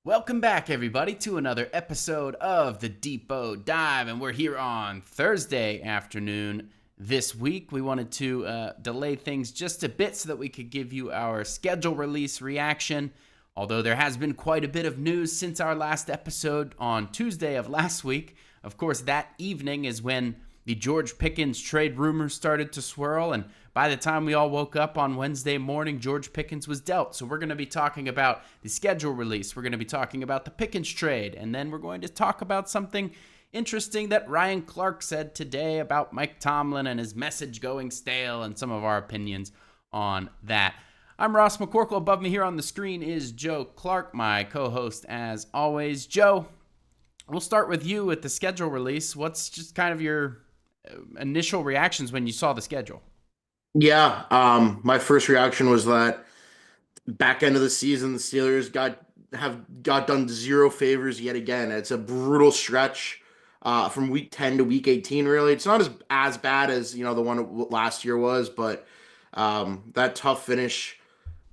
Welcome back, everybody, to another episode of the Depot Dive, and we're here on Thursday afternoon. This week, we wanted to delay things just a bit so that we could give you our schedule release reaction. Although there has been quite a bit of news since our last episode on Tuesday of last week. Of course, that evening is when the George Pickens trade rumors started to swirl, and by the time we all woke up on Wednesday morning, George Pickens was dealt. So we're going to be talking about the schedule release. We're going to be talking about the Pickens trade, and then we're going to talk about something interesting that Ryan Clark said today about Mike Tomlin and his message going stale and some of our opinions on that. I'm Ross McCorkle. Above me here on the screen is Joe Clark, my co-host as always. Joe, we'll start with you with the schedule release. What's just kind of your initial reactions when you saw the schedule? Yeah, my first reaction was that back end of the season, the Steelers got done zero favors yet again. It's a brutal stretch from week 10 to week 18, really. It's not as bad as, the one last year was, but that tough finish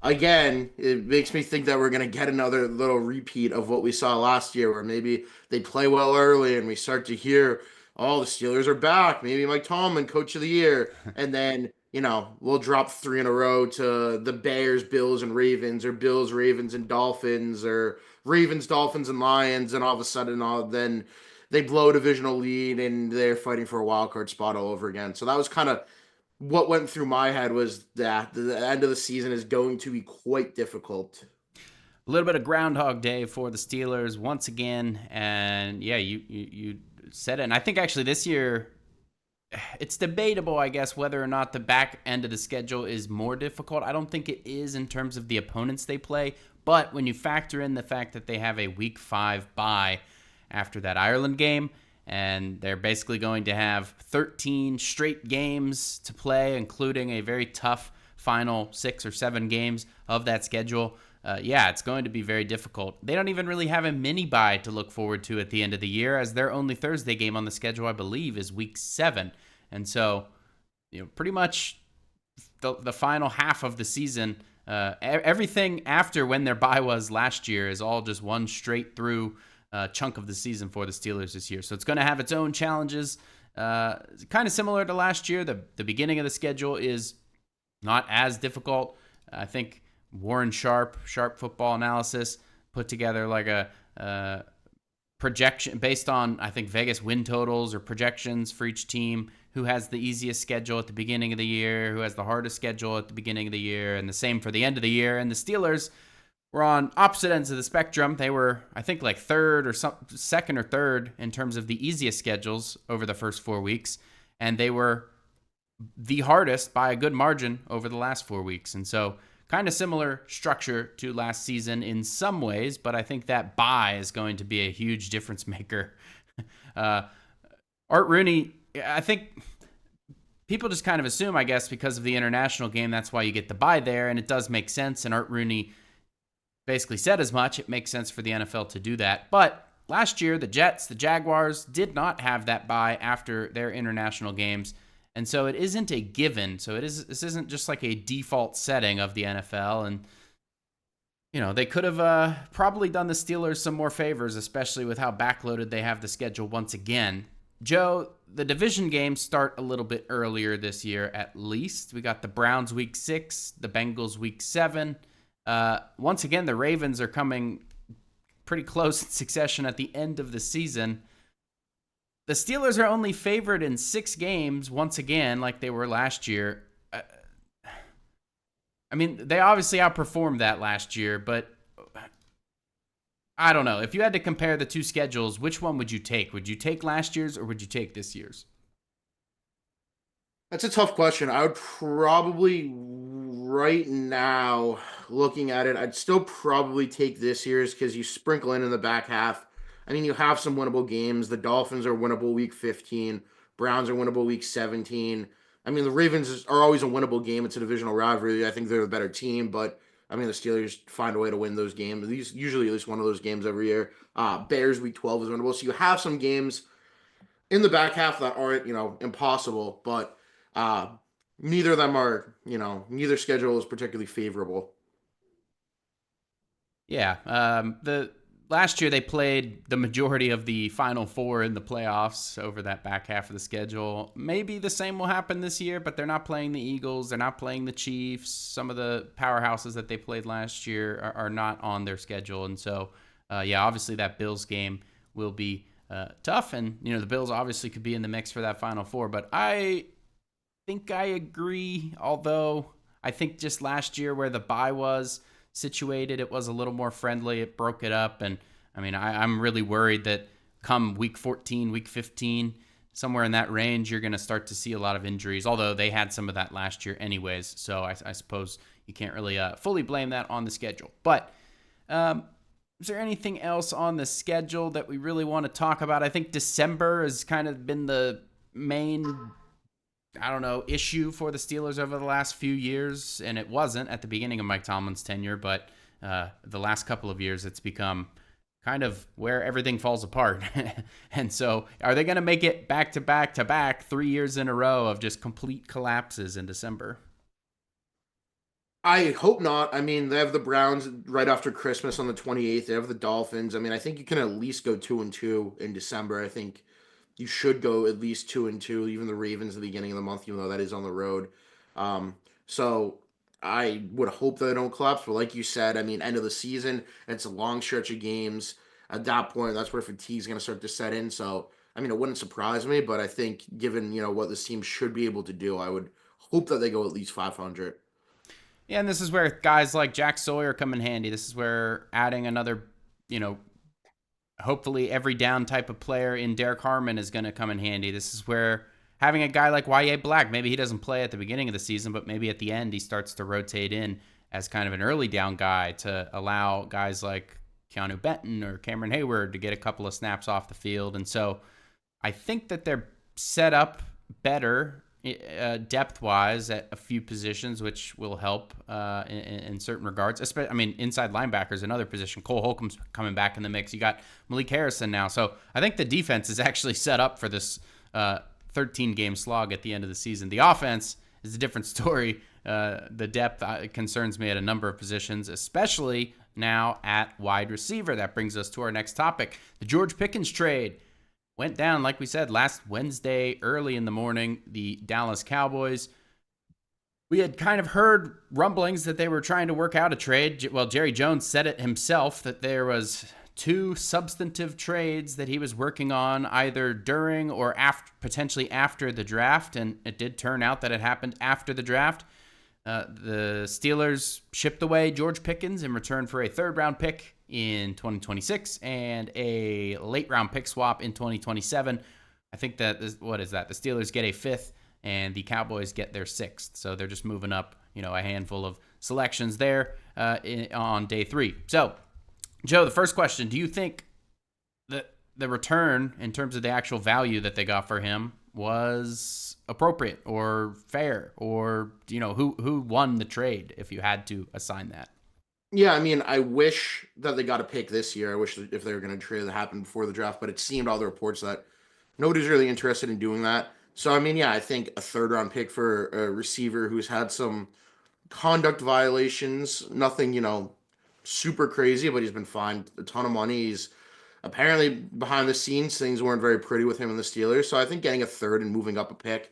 again, it makes me think that we're going to get another little repeat of what we saw last year, where maybe they play well early and we start to hear, oh, the Steelers are back. Maybe Mike Tomlin, coach of the year. And then, we'll drop three in a row to the Bears, Bills, and Ravens, or Bills, Ravens, and Dolphins, or Ravens, Dolphins, and Lions. And all of a sudden, then they blow a divisional lead and they're fighting for a wild card spot all over again. So that was kind of what went through my head, was that the end of the season is going to be quite difficult. A little bit of Groundhog Day for the Steelers once again, and yeah, you said it. And I think actually this year, it's debatable, I guess, whether or not the back end of the schedule is more difficult. I don't think it is in terms of the opponents they play, but when you factor in the fact that they have a Week 5 bye after that Ireland game, and they're basically going to have 13 straight games to play, including a very tough final 6 or 7 games of that schedule. Yeah, it's going to be very difficult. They don't even really have a mini bye to look forward to at the end of the year, as their only Thursday game on the schedule, I believe, is Week 7. And so, pretty much the final half of the season, everything after when their bye was last year is all just one straight through chunk of the season for the Steelers this year. So it's going to have its own challenges, kind of similar to last year. The beginning of the schedule is not as difficult. I think Warren Sharp Football Analysis, put together like a projection based on, I think, Vegas win totals or projections for each team, who has the easiest schedule at the beginning of the year, who has the hardest schedule at the beginning of the year, and the same for the end of the year. And the Steelers were on opposite ends of the spectrum. They were, I think, like second or third in terms of the easiest schedules over the first 4 weeks, and they were the hardest by a good margin over the last 4 weeks. And so kind of similar structure to last season in some ways, but I think that bye is going to be a huge difference maker. Art Rooney, I think people just kind of assume, I guess, because of the international game, that's why you get the bye there, and it does make sense, and Art Rooney basically said as much. It makes sense for the NFL to do that. But last year, the Jets, the Jaguars did not have that bye after their international games. And so it isn't a given. So this isn't just like a default setting of the NFL. And, they could have probably done the Steelers some more favors, especially with how backloaded they have the schedule once again. Joe, the division games start a little bit earlier this year, at least. We got the Browns Week 6, the Bengals Week 7. Once again, the Ravens are coming pretty close in succession at the end of the season. The Steelers are only favored in 6 games, once again, like they were last year. I mean, they obviously outperformed that last year, but I don't know. If you had to compare the two schedules, which one would you take? Would you take last year's or would you take this year's? That's a tough question. I would probably, right now, looking at it, I'd still probably take this year's, because you sprinkle in the back half. I mean, you have some winnable games. The Dolphins are winnable week 15. Browns are winnable week 17. I mean, the Ravens are always a winnable game. It's a divisional rivalry. I think they're the better team, but I mean, the Steelers find a way to win those games. These usually at least one of those games every year. Bears week 12 is winnable. So you have some games in the back half that aren't, impossible, but uh, neither of them are, neither schedule is particularly favorable. Yeah. The last year they played the majority of the Final Four in the playoffs over that back half of the schedule. Maybe the same will happen this year, but they're not playing the Eagles. They're not playing the Chiefs. Some of the powerhouses that they played last year are not on their schedule. And so, obviously that Bills game will be tough. And, the Bills obviously could be in the mix for that Final Four. But I think I agree, although I think just last year where the bye was situated, it was a little more friendly. It broke it up. And I'm really worried that come week 14, week 15, somewhere in that range, you're going to start to see a lot of injuries, although they had some of that last year anyways. So I suppose you can't really fully blame that on the schedule. But is there anything else on the schedule that we really want to talk about? I think December has kind of been the main issue for the Steelers over the last few years, and it wasn't at the beginning of Mike Tomlin's tenure, but the last couple of years it's become kind of where everything falls apart. And so are they going to make it back to back to back 3 years in a row of just complete collapses in December? I hope not. They have the Browns right after Christmas on the 28th. They have the Dolphins. I think you can at least go 2-2 in December. I think you should go at least 2-2. Even the Ravens at the beginning of the month, even though that is on the road. So I would hope that they don't collapse. But like you said, end of the season, it's a long stretch of games. At that point, that's where fatigue is going to start to set in. So it wouldn't surprise me, but I think given what this team should be able to do, I would hope that they go at least 500. Yeah, and this is where guys like Jack Sawyer come in handy. This is where adding another, hopefully every down type of player in Derek Harmon is going to come in handy. This is where having a guy like Y.A. Black, maybe he doesn't play at the beginning of the season, but maybe at the end he starts to rotate in as kind of an early down guy to allow guys like Keanu Benton or Cameron Hayward to get a couple of snaps off the field. And so I think that they're set up better depth-wise at a few positions, which will help in certain regards. Inside linebacker is another position. Cole Holcomb's coming back in the mix. You got Malik Harrison now. So I think the defense is actually set up for this 13-game slog at the end of the season. The offense is a different story. The depth concerns me at a number of positions, especially now at wide receiver. That brings us to our next topic, the George Pickens trade. Went down, like we said, last Wednesday early in the morning. The Dallas Cowboys, we had kind of heard rumblings that they were trying to work out a trade. Well, Jerry Jones said it himself that there was 2 substantive trades that he was working on either during or after, potentially after the draft, and it did turn out that it happened after the draft. The Steelers shipped away George Pickens in return for a 3rd-round pick in 2026 and a late-round pick swap in 2027. I think that what is that? The Steelers get a 5th and the Cowboys get their 6th. So they're just moving up, a handful of selections there on day 3. So, Joe, the first question: do you think that the return in terms of the actual value that they got for him was appropriate or fair, or who won the trade if you had to assign that? Yeah, I wish that they got a pick this year. I wish that if they were going to trade that happened before the draft, but it seemed all the reports that nobody's really interested in doing that. So I think a 3rd-round pick for a receiver who's had some conduct violations, nothing super crazy, but he's been fined a ton of money. He's apparently behind the scenes things weren't very pretty with him and the Steelers. So I think getting a 3rd and moving up a pick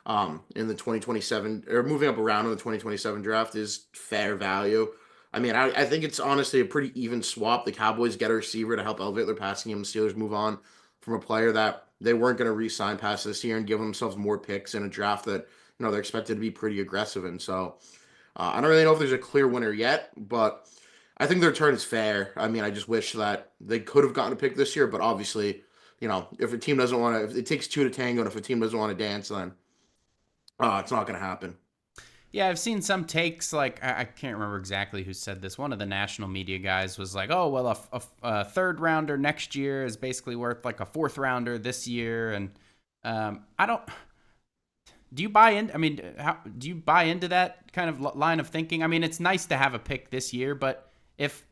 in the 2027 or moving up around in the 2027 draft is fair value. I think it's honestly a pretty even swap. The Cowboys get a receiver to help elevate their passing game. The Steelers move on from a player that they weren't going to re-sign past this year and give themselves more picks in a draft that they're expected to be pretty aggressive in. So I don't really know if there's a clear winner yet, but I think the return is fair. I just wish that they could have gotten a pick this year, but obviously, if a team doesn't want to, if it takes 2 to tango, and if a team doesn't want to dance, then it's not going to happen. Yeah, I've seen some takes, like, I can't remember exactly who said this. One of the national media guys was like, oh, well, a 3rd-rounder next year is basically worth like a 4th-rounder this year. And do you buy in? Do you buy into that kind of line of thinking? It's nice to have a pick this year, but if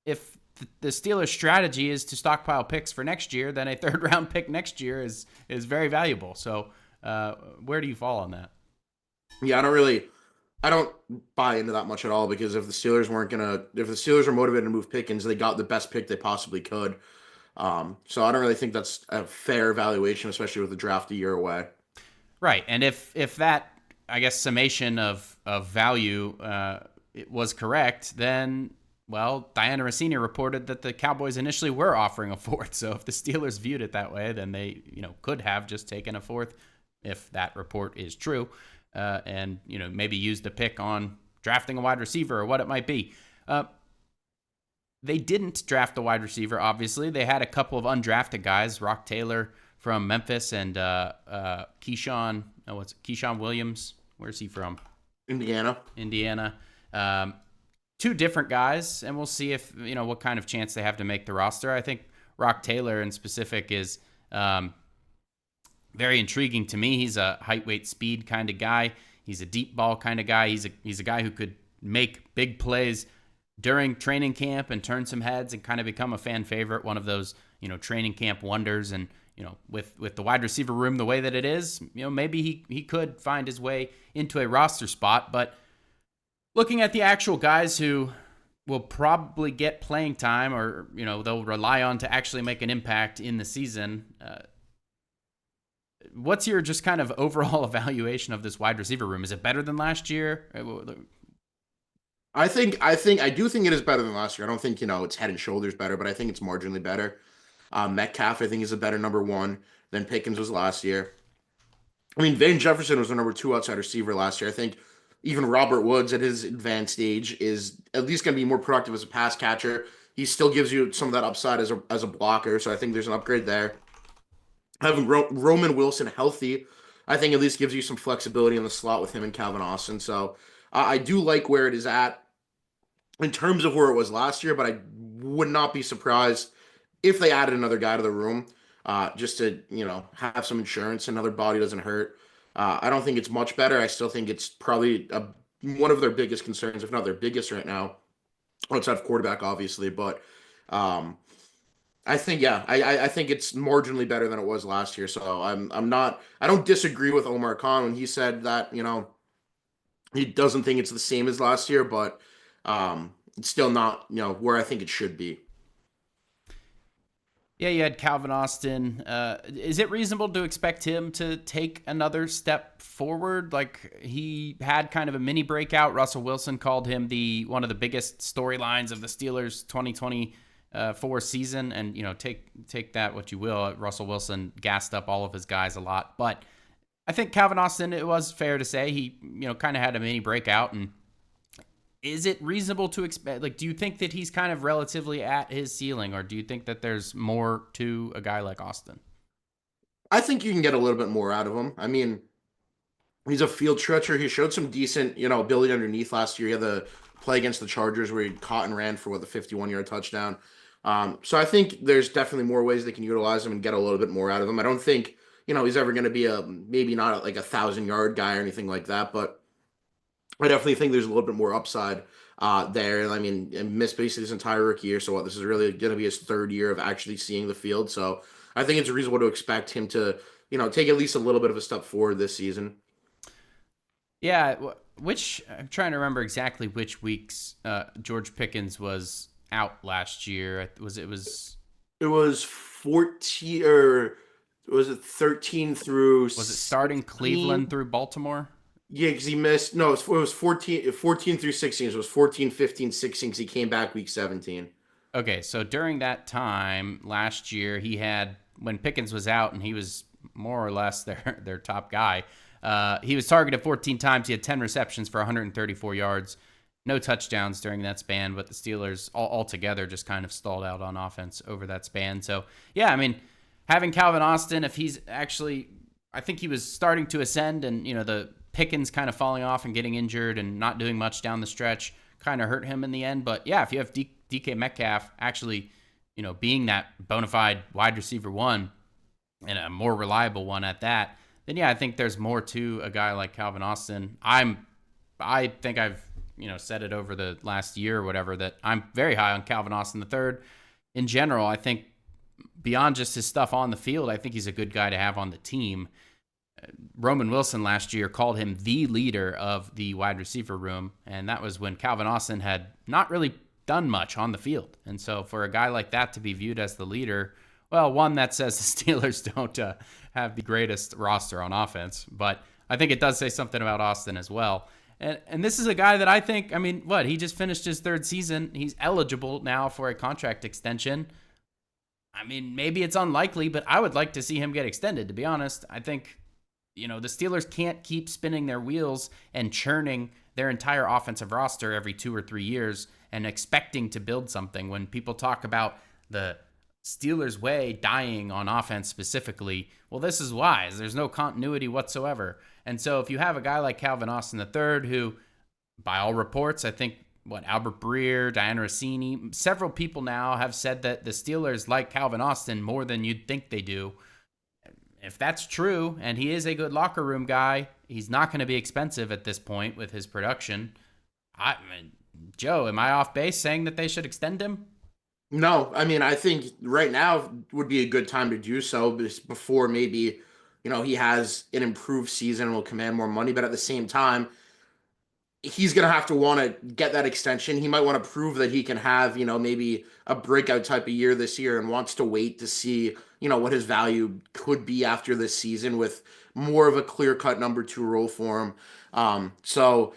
the Steelers' strategy is to stockpile picks for next year, then a 3rd-round pick next year is very valuable. So where do you fall on that? Yeah, I don't really I don't buy into that much at all because if the Steelers are motivated to move Pickens, they got the best pick they possibly could. So I don't really think that's a fair evaluation, especially with the draft a year away. Right. And if that, I guess, summation of value it was correct, then, well, Diana Rossini reported that the Cowboys initially were offering a fourth. So if the Steelers viewed it that way, then they, could have just taken a fourth if that report is true, and, maybe used the pick on drafting a wide receiver or what it might be. They didn't draft a wide receiver, obviously. They had a couple of undrafted guys, Rock Taylor from Memphis and Keyshawn Williams. Where's he from? Indiana. Two different guys, and we'll see if, what kind of chance they have to make the roster. I think Rock Taylor in specific is very intriguing to me. He's a height, weight, speed kind of guy. He's a deep ball kind of guy. He's a guy who could make big plays during training camp and turn some heads and kind of become a fan favorite, one of those, training camp wonders. And, with the wide receiver room the way that it is, maybe he could find his way into a roster spot. But looking at the actual guys who will probably get playing time or, they'll rely on to actually make an impact in the season, what's your just kind of overall evaluation of this wide receiver room? Is it better than last year? I do think it is better than last year. I don't think, it's head and shoulders better, but I think it's marginally better. Metcalf, I think, is a better number one than Pickens was last year. I mean, Van Jefferson was the number two outside receiver last year. I think even Robert Woods at his advanced age is at least going to be more productive as a pass catcher. He still gives you some of that upside as a blocker, so I think there's an upgrade there. Having Roman Wilson healthy, I think at least gives you some flexibility in the slot with him and Calvin Austin. So I do like where it is at in terms of where it was last year, but I would not be surprised if they added another guy to the room, just to, have some insurance. Another body doesn't hurt. I don't think it's much better. I still think it's probably one of their biggest concerns, if not their biggest right now, outside of quarterback, obviously. But I think, yeah, I think it's marginally better than it was last year. So I don't disagree with Omar Khan when he said that, he doesn't think it's the same as last year, but it's still not, where I think it should be. Yeah, you had Calvin Austin. Is it reasonable to expect him to take another step forward? Like, he had kind of a mini breakout. Russell Wilson called him one of the biggest storylines of the Steelers' 2024 season. And, take that what you will. Russell Wilson gassed up all of his guys a lot. But I think Calvin Austin, it was fair to say, he, kind of had a mini breakout. And is it reasonable to expect, like, do you think that he's kind of relatively at his ceiling, or do you think that there's more to a guy like Austin? I think you can get a little bit more out of him. I mean, he's a field stretcher. He showed some decent, ability underneath last year. He had the play against the Chargers where he caught and ran for the 51-yard touchdown. So I think there's definitely more ways they can utilize him and get a little bit more out of him. I don't think, he's ever going to be maybe not like a 1,000-yard guy or anything like that, but I definitely think there's a little bit more upside there. I mean, and missed basically his entire rookie year. So this is really going to be his third year of actually seeing the field. So I think it's reasonable to expect him to, take at least a little bit of a step forward this season. Yeah, I'm trying to remember exactly which weeks George Pickens was out last year. It was 14 or was it 13 through? Was it starting 16? Cleveland through Baltimore? Yeah, because he missed. No, it was 14 through 16. So it was 14, 15, 16 because he came back week 17. Okay, so during that time last year, when Pickens was out and he was more or less their top guy, he was targeted 14 times. He had 10 receptions for 134 yards. No touchdowns during that span, but the Steelers altogether just kind of stalled out on offense over that span. So, yeah, I mean, having Calvin Austin, if he's actually, I think he was starting to ascend, and, the Pickens kind of falling off and getting injured and not doing much down the stretch kind of hurt him in the end. But, yeah, if you have DK Metcalf actually, being that bona fide wide receiver one and a more reliable one at that, then, yeah, I think there's more to a guy like Calvin Austin. I think I've, said it over the last year or whatever, that I'm very high on Calvin Austin III. In general, I think beyond just his stuff on the field, I think he's a good guy to have on the team. Roman Wilson last year called him the leader of the wide receiver room, and that was when Calvin Austin had not really done much on the field. And so for a guy like that to be viewed as the leader, well, one, that says the Steelers don't have the greatest roster on offense, but I think it does say something about Austin as well. And this is a guy that I think, I mean, what, he just finished his third season. He's eligible now for a contract extension. I mean, maybe it's unlikely, but I would like to see him get extended, to be honest. I think, the Steelers can't keep spinning their wheels and churning their entire offensive roster every 2 or 3 years and expecting to build something. When people talk about the Steelers' way dying on offense specifically, well, this is why. There's no continuity whatsoever. And so if you have a guy like Calvin Austin III, who, by all reports, I think, Albert Breer, Diana Rossini, several people now have said that the Steelers like Calvin Austin more than you'd think they do. If that's true, and he is a good locker room guy, he's not going to be expensive at this point with his production. I mean, Joe, am I off base saying that they should extend him? No, I mean, I think right now would be a good time to do so before maybe, he has an improved season and will command more money. But at the same time, he's going to have to want to get that extension. He might want to prove that he can have, maybe a breakout type of year this year and wants to wait to see, what his value could be after this season with more of a clear cut number two role for him. So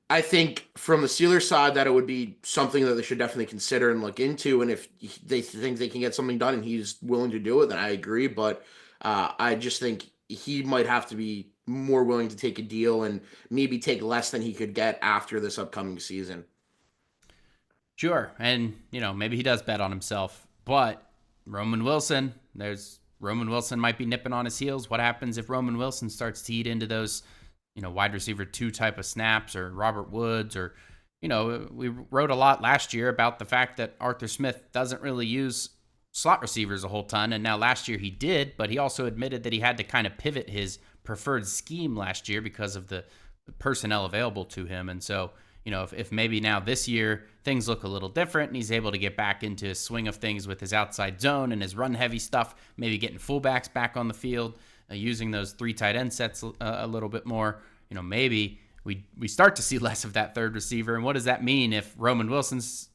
I think from the Steelers side that it would be something that they should definitely consider and look into. And if they think they can get something done and he's willing to do it, then I agree. But I just think he might have to be more willing to take a deal and maybe take less than he could get after this upcoming season. Sure. And, maybe he does bet on himself. But Roman Wilson might be nipping on his heels. What happens if Roman Wilson starts to eat into those, wide receiver 2 type of snaps, or Robert Woods, or, we wrote a lot last year about the fact that Arthur Smith doesn't really use slot receivers a whole ton. And now last year he did, but he also admitted that he had to kind of pivot his preferred scheme last year because of the personnel available to him. And so, if maybe now this year things look a little different and he's able to get back into his swing of things with his outside zone and his run heavy stuff, maybe getting fullbacks back on the field, using those 3 tight end sets a little bit more, maybe we start to see less of that third receiver. And what does that mean if Roman Wilson's,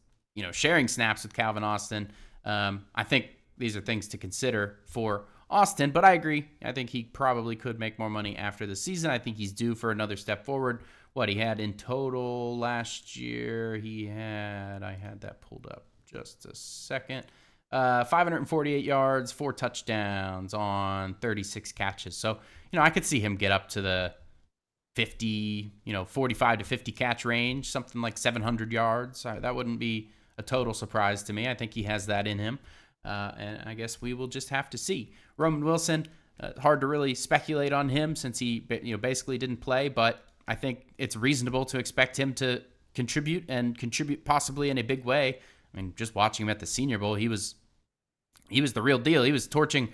sharing snaps with Calvin Austin? I think these are things to consider for Austin, but I agree. I think he probably could make more money after the season. I think he's due for another step forward. What he had in total last year, I had that pulled up just a second. 548 yards, 4 touchdowns on 36 catches. So, I could see him get up to the 50, 45 to 50 catch range, something like 700 yards. That wouldn't be a total surprise to me. I think he has that in him. And I guess we will just have to see. Roman Wilson, hard to really speculate on him since he basically didn't play, but I think it's reasonable to expect him to contribute possibly in a big way. I mean, just watching him at the Senior Bowl, he was the real deal. He was torching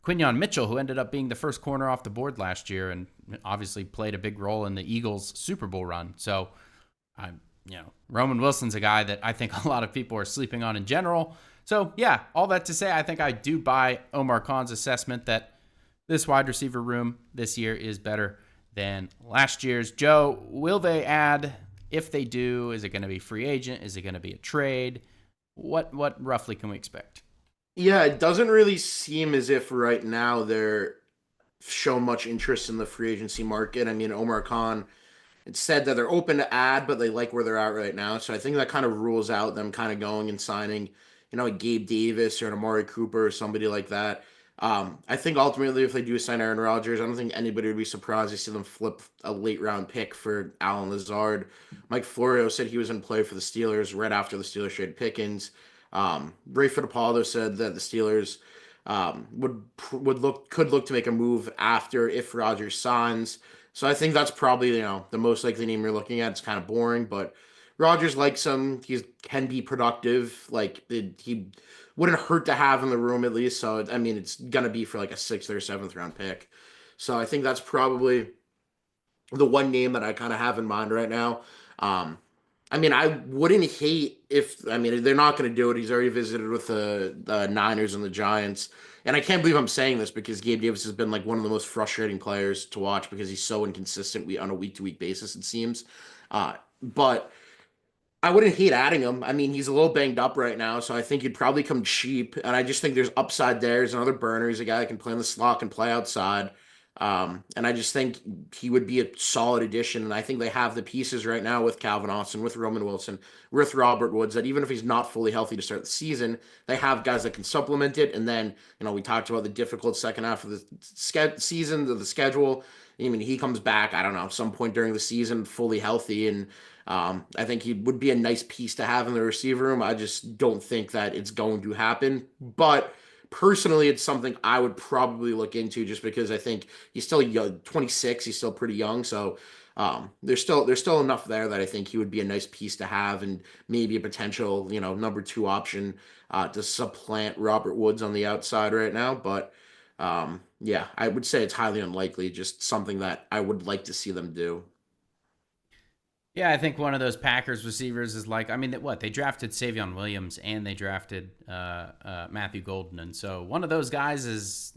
Quinyon Mitchell, who ended up being the first corner off the board last year and obviously played a big role in the Eagles' Super Bowl run. So, Roman Wilson's a guy that I think a lot of people are sleeping on in general. So, yeah, all that to say, I think I do buy Omar Khan's assessment that this wide receiver room this year is better than last year's. Joe, will they add? If they do, is it going to be free agent? Is it going to be a trade? What roughly can we expect? Yeah, it doesn't really seem as if right now they're shown much interest in the free agency market. I mean, Omar Khan, it said that they're open to add, but they like where they're at right now. So I think that kind of rules out them kind of going and signing, a Gabe Davis or an Amari Cooper or somebody like that. I think ultimately, if they do sign Aaron Rodgers, I don't think anybody would be surprised to see them flip a late round pick for Alan Lazard. Mike Florio said he was in play for the Steelers right after the Steelers traded Pickens. Ray Fittipaldo said that the Steelers could look to make a move after if Rodgers signs. So I think that's probably the most likely name you're looking at. It's kind of boring, but Rodgers likes him. He can be productive. He wouldn't hurt to have in the room at least. So I mean, it's gonna be for like a 6th or 7th round pick. So I think that's probably the one name that I kind of have in mind right now. I mean, I wouldn't hate if, I mean, they're not going to do it. He's already visited with the Niners and the Giants. And I can't believe I'm saying this because Gabe Davis has been like one of the most frustrating players to watch because he's so inconsistent on a week to week basis, it seems. But I wouldn't hate adding him. I mean, he's a little banged up right now, so I think he'd probably come cheap. And I just think there's upside there. He's another burner. He's a guy that can play in the slot and play outside. And I just think he would be a solid addition. And I think they have the pieces right now with Calvin Austin, with Roman Wilson, with Robert Woods, that even if he's not fully healthy to start the season, they have guys that can supplement it. And then, we talked about the difficult second half of the season, the schedule. I mean, he comes back, I don't know, some point during the season fully healthy. And I think he would be a nice piece to have in the receiver room. I just don't think that it's going to happen. But personally, it's something I would probably look into just because I think he's still young, 26. He's still pretty young. So there's still enough there that I think he would be a nice piece to have and maybe a potential, number two option to supplant Robert Woods on the outside right now. But yeah, I would say it's highly unlikely, just something that I would like to see them do. Yeah, I think one of those Packers receivers is like, I mean, what they drafted Savion Williams and they drafted Matthew Golden, and so one of those guys is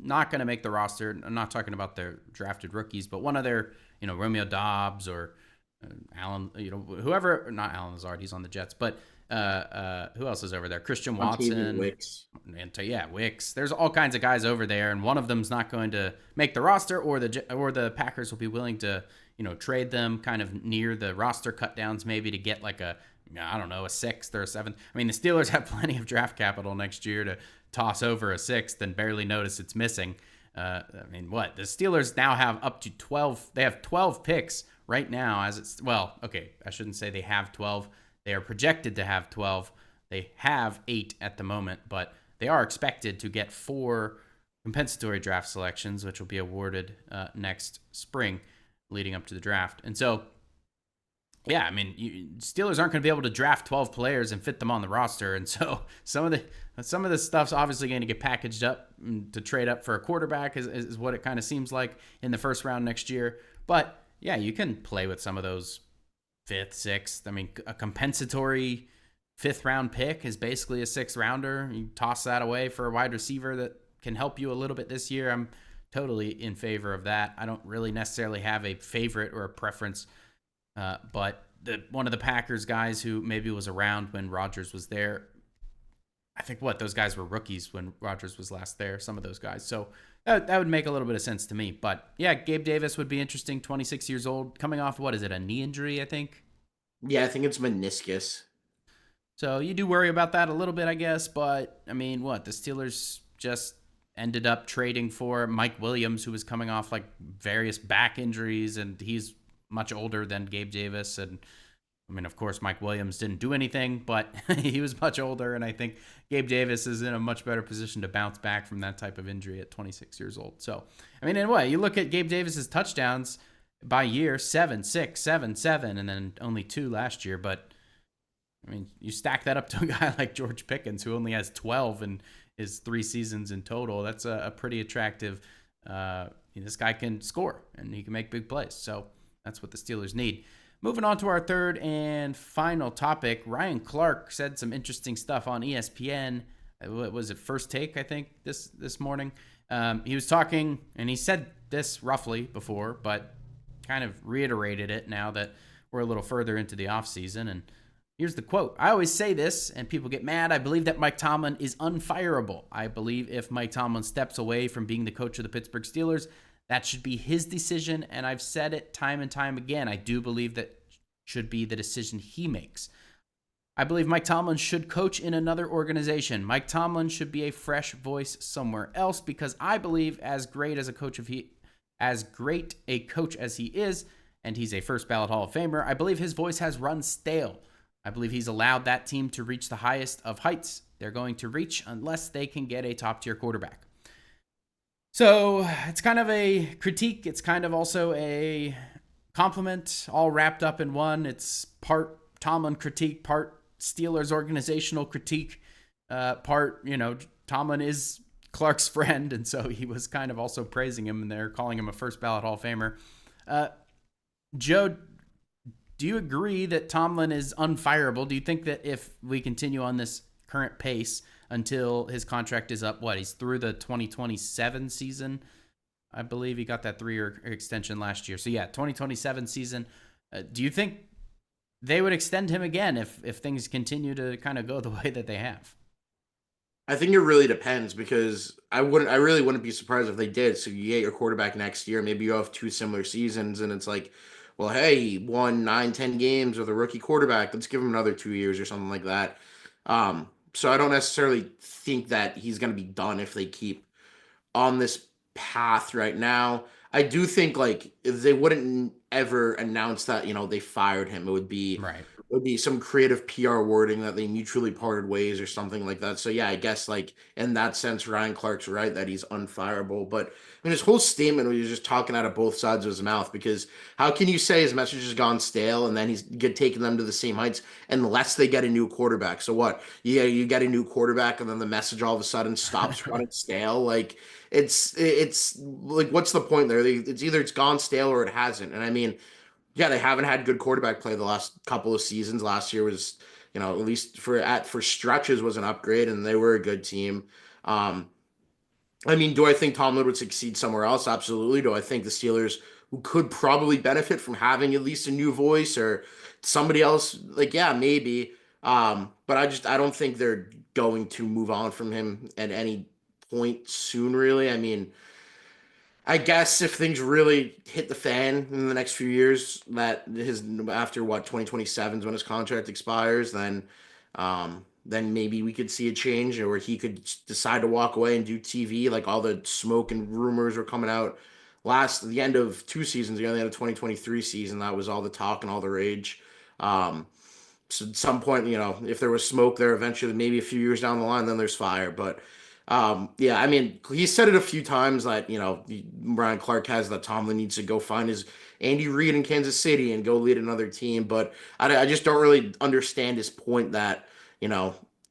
not going to make the roster. I'm not talking about their drafted rookies, but one of their, Romeo Dobbs or Alan, whoever, not Alan Lazard, he's on the Jets, but who else is over there? Christian Montavious Watson, Wicks. and yeah, Wicks. There's all kinds of guys over there, and one of them's not going to make the roster, or the Packers will be willing to trade them kind of near the roster cut downs, maybe to get like I don't know, a sixth or a seventh. I mean, the Steelers have plenty of draft capital next year to toss over a sixth and barely notice it's missing. I mean, what? The Steelers now have up to 12. They have 12 picks right now as it's, well, okay, I shouldn't say they have 12. They are projected to have 12. They have 8 at the moment, but they are expected to get 4 compensatory draft selections, which will be awarded next spring leading up to the draft. And so, yeah, I mean, Steelers aren't going to be able to draft 12 players and fit them on the roster. And so some of the stuff's obviously going to get packaged up to trade up for a quarterback is what it kind of seems like in the first round next year. But yeah, you can play with some of those fifth, sixth. I mean, a compensatory fifth round pick is basically a sixth rounder. You toss that away for a wide receiver that can help you a little bit this year. I'm totally in favor of that. I don't really necessarily have a favorite or a preference, but one of the Packers guys who maybe was around when Rodgers was there, I think those guys were rookies when Rodgers was last there, some of those guys. So that would make a little bit of sense to me. But yeah, Gabe Davis would be interesting, 26 years old, coming off, what is it, a knee injury, I think? Yeah, I think it's meniscus. So you do worry about that a little bit, I guess. But I mean, the Steelers just ended up trading for Mike Williams, who was coming off like various back injuries, and he's much older than Gabe Davis. And I mean, of course, Mike Williams didn't do anything, but he was much older, and I think Gabe Davis is in a much better position to bounce back from that type of injury at 26 years old. So, I mean, in a way, you look at Gabe Davis's touchdowns by year, 7, 6, 7, 7, and then only 2 last year. But I mean, you stack that up to a guy like George Pickens, who only has 12 in his 3 seasons in total. That's a pretty attractive. This guy can score and he can make big plays. So that's what the Steelers need. Moving on to our third and final topic, Ryan Clark said some interesting stuff on ESPN. What was it, First Take, I think, this morning. He was talking, and he said this roughly before, but kind of reiterated it now that we're a little further into the offseason. And here's the quote. I always say this, and people get mad. I believe that Mike Tomlin is unfireable. I believe if Mike Tomlin steps away from being the coach of the Pittsburgh Steelers, that should be his decision, and I've said it time and time again. I do believe that should be the decision he makes. I believe Mike Tomlin should coach in another organization. Mike Tomlin should be a fresh voice somewhere else because I believe as great a coach as he is, and he's a first ballot Hall of Famer, I believe his voice has run stale. I believe he's allowed that team to reach the highest of heights they're going to reach unless they can get a top-tier quarterback. So it's kind of a critique. It's kind of also a compliment, all wrapped up in one. It's part Tomlin critique, part Steelers organizational critique, part, Tomlin is Clark's friend, and so he was kind of also praising him, and they're calling him a first ballot Hall of Famer. Joe, Do you agree that Tomlin is unfireable? Do you think that if we continue on this current pace until his contract is up, he's through the 2027 season? I believe he got that 3-year extension last year. So yeah, 2027 season. Do you think they would extend him again if things continue to kind of go the way that they have? I think it really depends because I really wouldn't be surprised if they did. So you get your quarterback next year, maybe you have two similar seasons, and it's like, well, hey, he won 9, 10 games with a rookie quarterback. Let's give him another 2 years or something like that. So I don't necessarily think that he's going to be done if they keep on this path right now. I do think like if they wouldn't ever announce that, they fired him. Right. It would be some creative PR wording that they mutually parted ways or something like that. So yeah, I guess like in that sense, Ryan Clark's right that he's unfireable. But I mean, his whole statement was just talking out of both sides of his mouth because how can you say his message has gone stale and then he's taking them to the same heights unless they get a new quarterback? So what? Yeah, you get a new quarterback and then the message all of a sudden stops running stale. Like it's like what's the point there? It's either it's gone stale or it hasn't. And I mean, yeah, they haven't had good quarterback play the last couple of seasons. Last year was, at least for stretches was an upgrade, and they were a good team. Um, I mean, do I think Tomlin would succeed somewhere else? Absolutely. Do I think the Steelers who could probably benefit from having at least a new voice or somebody else? Like, yeah, maybe. But I don't think they're going to move on from him at any point soon. Really, I mean. I guess if things really hit the fan in the next few years, that his after what 2027 is when his contract expires, then maybe we could see a change, or he could decide to walk away and do TV, like all the smoke and rumors were coming out the end of 2 seasons ago, the end of 2023 season. That was all the talk and all the rage. So at some point, if there was smoke there, eventually, maybe a few years down the line, then there's fire. But yeah, I mean, he said it a few times that Brian Clark has that Tomlin needs to go find his Andy Reid in Kansas City and go lead another team. But I just don't really understand his point that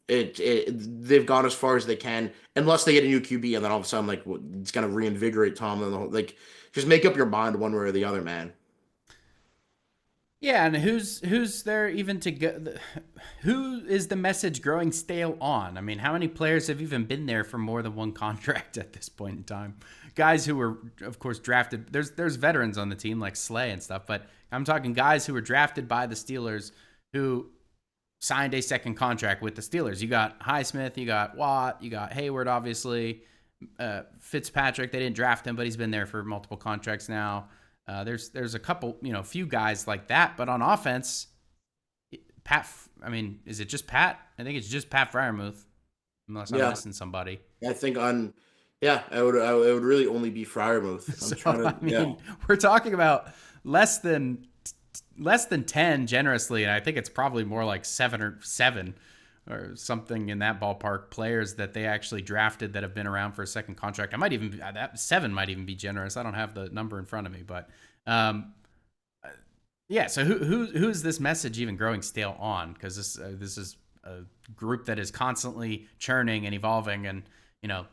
they've gone as far as they can unless they get a new QB and then all of a sudden like it's gonna reinvigorate Tomlin. Like, just make up your mind one way or the other, man. Yeah, and who's there even to go? Who is the message growing stale on? I mean, how many players have even been there for more than one contract at this point in time? Guys who were, of course, drafted. There's veterans on the team like Slay and stuff, but I'm talking guys who were drafted by the Steelers who signed a second contract with the Steelers. You got Highsmith, you got Watt, you got Hayward, obviously. Fitzpatrick, they didn't draft him, but he's been there for multiple contracts now. There's a couple, few guys like that, but on offense, Pat. I mean, is it just Pat? I think it's just Pat Freiermuth, unless I'm Yeah, missing somebody. I think yeah, it would really only be Freiermuth. I'm So trying to, I mean, we're talking about less than 10 generously, and I think it's probably more like 7 or something in that ballpark players that they actually drafted that have been around for a second contract. I might even that 7 might even be generous. I don't have the number in front of me, but yeah. So who's this message even growing stale on? Because this is a group that is constantly churning and evolving, and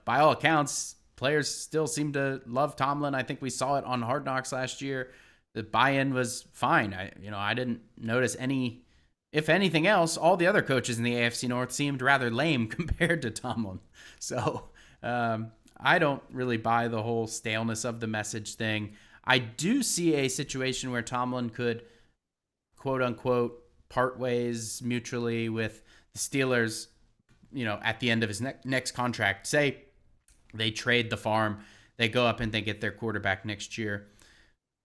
by all accounts, players still seem to love Tomlin. I think we saw it on Hard Knocks last year. The buy-in was fine. I didn't notice any. If anything else, all the other coaches in the AFC North seemed rather lame compared to Tomlin. So I don't really buy the whole staleness of the message thing. I do see a situation where Tomlin could, quote unquote, part ways mutually with the Steelers, at the end of his next contract. Say they trade the farm, they go up and they get their quarterback next year.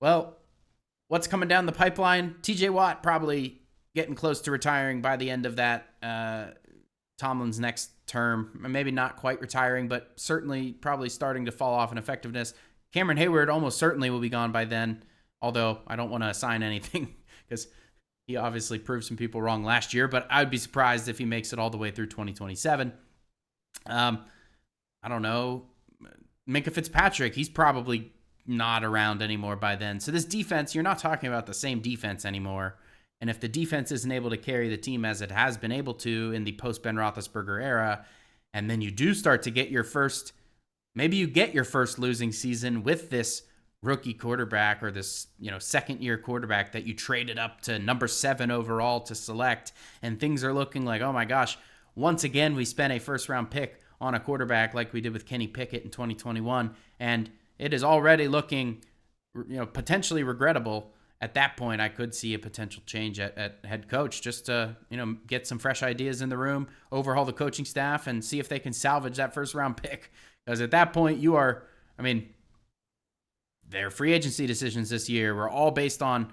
Well, what's coming down the pipeline? TJ Watt probably getting close to retiring by the end of that Tomlin's next term. Maybe not quite retiring, but certainly probably starting to fall off in effectiveness. Cameron Hayward almost certainly will be gone by then, although I don't want to assign anything because he obviously proved some people wrong last year, but I would be surprised if he makes it all the way through 2027. I don't know. Minka Fitzpatrick, he's probably not around anymore by then. So this defense, you're not talking about the same defense anymore. And if the defense isn't able to carry the team as it has been able to in the post-Ben Roethlisberger era, and then you do start to get maybe you get your first losing season with this rookie quarterback or this, second year quarterback that you traded up to number 7 overall to select, and things are looking like, oh my gosh, once again we spent a first round pick on a quarterback like we did with Kenny Pickett in 2021, and it is already looking, potentially regrettable. At that point, I could see a potential change at head coach, just to, get some fresh ideas in the room, overhaul the coaching staff, and see if they can salvage that first round pick. Because at that point, their free agency decisions this year were all based on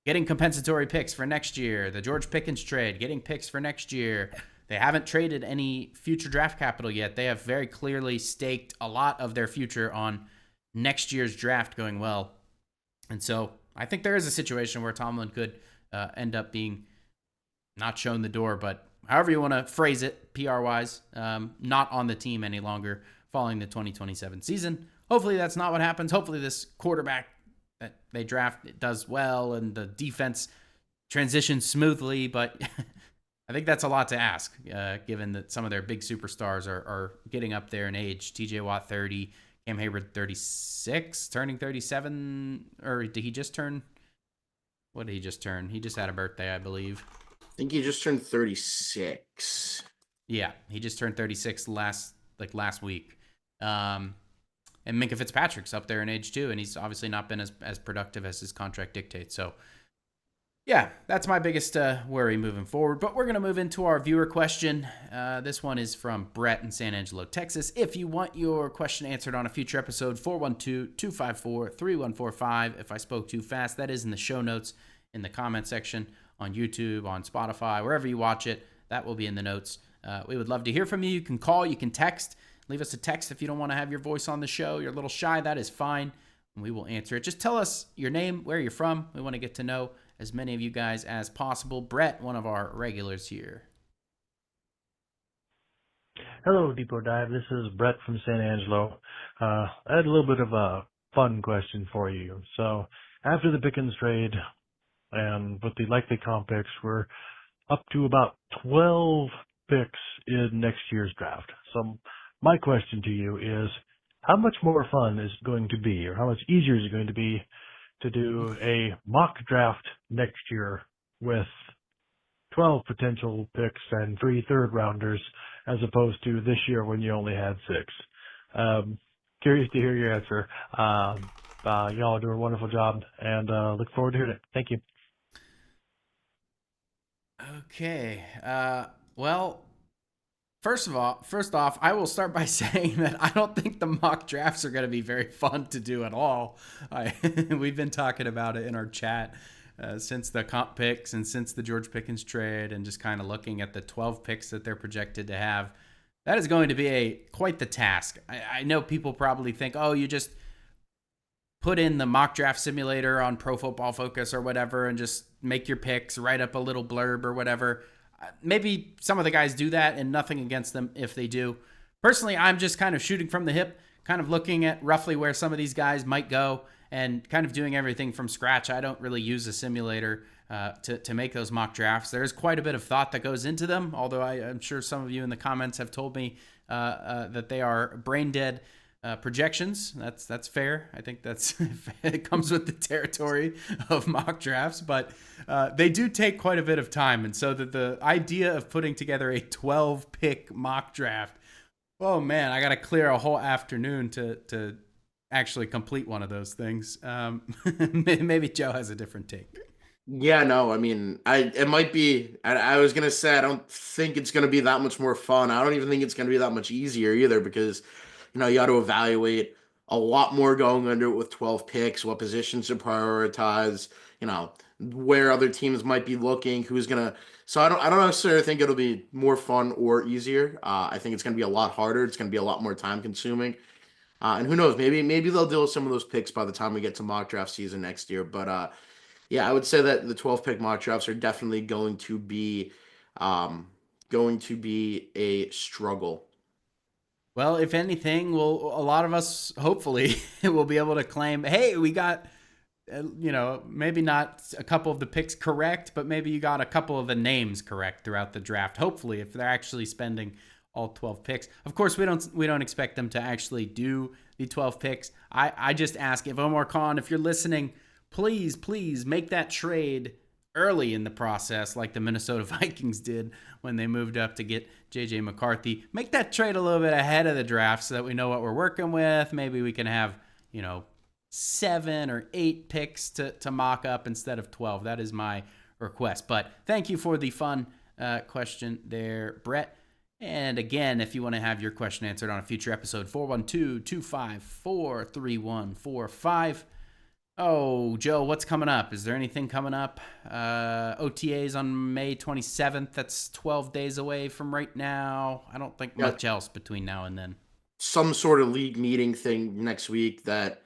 getting compensatory picks for next year. The George Pickens trade, getting picks for next year. They haven't traded any future draft capital yet. They have very clearly staked a lot of their future on next year's draft going well. And so I think there is a situation where Tomlin could end up being not shown the door, but however you want to phrase it, PR-wise, not on the team any longer following the 2027 season. Hopefully that's not what happens. Hopefully this quarterback that they draft does well and the defense transitions smoothly, but I think that's a lot to ask, given that some of their big superstars are getting up there in age. TJ Watt, 30, Cam Hayward, 36, turning 37, or did he just turn? What did he just turn? He just had a birthday, I believe. I think he just turned 36. Yeah, he just turned 36 last week. And Minkah Fitzpatrick's up there in age too, and he's obviously not been as productive as his contract dictates. So, yeah, that's my biggest worry moving forward. But we're going to move into our viewer question. This one is from Brett in San Angelo, Texas. If you want your question answered on a future episode, 412-254-3145. If I spoke too fast, that is in the show notes in the comment section on YouTube, on Spotify, wherever you watch it. That will be in the notes. We would love to hear from you. You can call, you can text. Leave us a text if you don't want to have your voice on the show. You're a little shy. That is fine. And we will answer it. Just tell us your name, where you're from. We want to get to know as many of you guys as possible. Brett, one of our regulars here. Hello, Depot Dive. This is Brett from San Angelo. I had a little bit of a fun question for you. So after the Pickens trade and with the likely comp picks, we're up to about 12 picks in next year's draft. So my question to you is, how much more fun is it going to be, or how much easier is it going to be to do a mock draft next year with 12 potential picks and 3 third-rounders, as opposed to this year when you only had 6? Curious to hear your answer. Y'all do a wonderful job, and look forward to hearing it. Thank you. Okay. Well, First off, I will start by saying that I don't think the mock drafts are going to be very fun to do at all. We've been talking about it in our chat since the comp picks and since the George Pickens trade, and just kind of looking at the 12 picks that they're projected to have. That is going to be quite the task. I know people probably think, oh, you just put in the mock draft simulator on Pro Football Focus or whatever and just make your picks, write up a little blurb or whatever. Maybe some of the guys do that, and nothing against them if they do. Personally, I'm just kind of shooting from the hip, kind of looking at roughly where some of these guys might go and kind of doing everything from scratch. I don't really use a simulator to make those mock drafts. There's quite a bit of thought that goes into them, although I'm sure some of you in the comments have told me that they are brain dead projections. That's fair. I think it comes with the territory of mock drafts, but they do take quite a bit of time. And so the idea of putting together a 12 pick mock draft, oh man, I got to clear a whole afternoon to actually complete one of those things. Maybe Joe has a different take. Yeah, no, I mean, it might be. I was gonna say I don't think it's gonna be that much more fun. I don't even think it's gonna be that much easier either, because you got to evaluate a lot more going under it with 12 picks, what positions to prioritize, where other teams might be looking, who's gonna. So I don't necessarily think it'll be more fun or easier. I think it's gonna be a lot harder. It's gonna be a lot more time consuming. And who knows? Maybe they'll deal with some of those picks by the time we get to mock draft season next year. But yeah, I would say that the 12 pick mock drafts are definitely going to be a struggle. Well, if anything, a lot of us, hopefully, will be able to claim, hey, we got, maybe not a couple of the picks correct, but maybe you got a couple of the names correct throughout the draft. Hopefully, if they're actually spending all 12 picks. Of course, we don't expect them to actually do the 12 picks. I just ask, if Omar Khan, if you're listening, please make that trade early in the process, like the Minnesota Vikings did when they moved up to get J.J. McCarthy. Make that trade a little bit ahead of the draft so that we know what we're working with. Maybe we can have, 7 or 8 picks to mock up instead of 12. That is my request. But thank you for the fun question there, Brett. And again, if you want to have your question answered on a future episode, 412-254-3145. Oh, Joe, what's coming up? Is there anything coming up? OTAs on May 27th. That's 12 days away from right now. I don't think much else between now and then. Some sort of league meeting thing next week that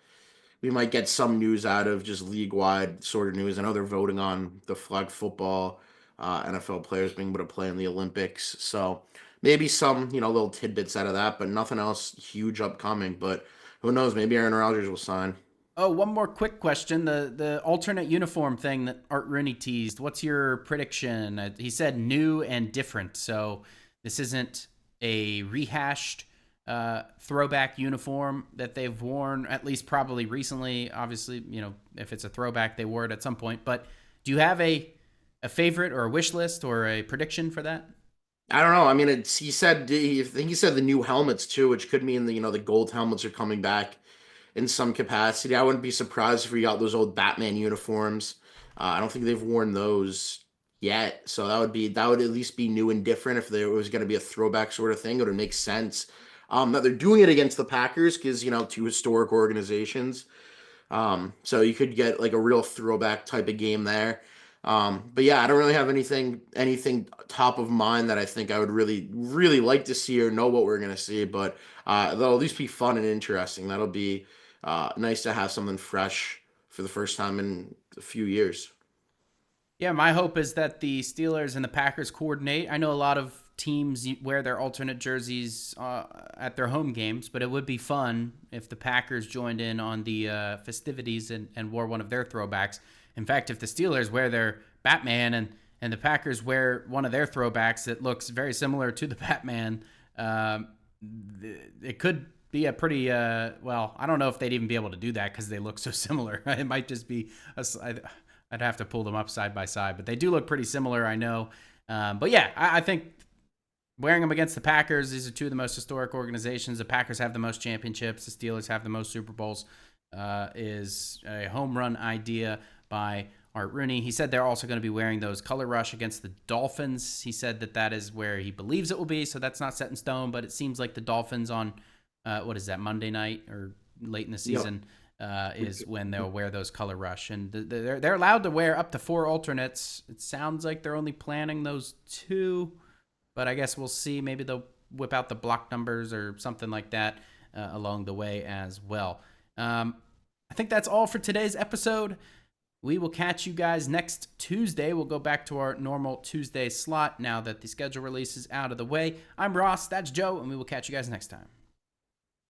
we might get some news out of, just league-wide sort of news. I know they're voting on the flag football, NFL players being able to play in the Olympics. So maybe some, little tidbits out of that, but nothing else huge upcoming. But who knows? Maybe Aaron Rodgers will sign. Oh, one more quick question. The alternate uniform thing that Art Rooney teased, what's your prediction? He said new and different. So this isn't a rehashed throwback uniform that they've worn, at least probably recently. Obviously, if it's a throwback, they wore it at some point. But do you have a favorite or a wish list or a prediction for that? I don't know. I mean, I think he said the new helmets too, which could mean the gold helmets are coming back in some capacity. I wouldn't be surprised if we got those old Batman uniforms. I don't think they've worn those yet, so that would at least be new and different. If there was going to be a throwback sort of thing, it would make sense. That they're doing it against the Packers because two historic organizations. So you could get like a real throwback type of game there. But yeah, I don't really have anything top of mind that I think I would really, really like to see or know what we're gonna see. But they'll at least be fun and interesting. That'll be nice to have something fresh for the first time in a few years. Yeah, my hope is that the Steelers and the Packers coordinate. I know a lot of teams wear their alternate jerseys at their home games, but it would be fun if the Packers joined in on the festivities and wore one of their throwbacks. In fact, if the Steelers wear their Batman and the Packers wear one of their throwbacks that looks very similar to the Batman, it could be a pretty, well, I don't know if they'd even be able to do that because they look so similar. It might just be, I'd have to pull them up side by side, but they do look pretty similar, I know. But yeah, I think wearing them against the Packers, these are two of the most historic organizations. The Packers have the most championships. The Steelers have the most Super Bowls, is a home run idea by Art Rooney. He said they're also going to be wearing those color rush against the Dolphins. He said that is where he believes it will be, so that's not set in stone, but it seems like the Dolphins on, what is that, Monday night or late in the season, is when they'll wear those color rush. And they're allowed to wear up to 4 alternates. It sounds like they're only planning those 2, but I guess we'll see. Maybe they'll whip out the block numbers or something like that along the way as well. I think that's all for today's episode. We will catch you guys next Tuesday. We'll go back to our normal Tuesday slot now that the schedule release is out of the way. I'm Ross, that's Joe, and we will catch you guys next time.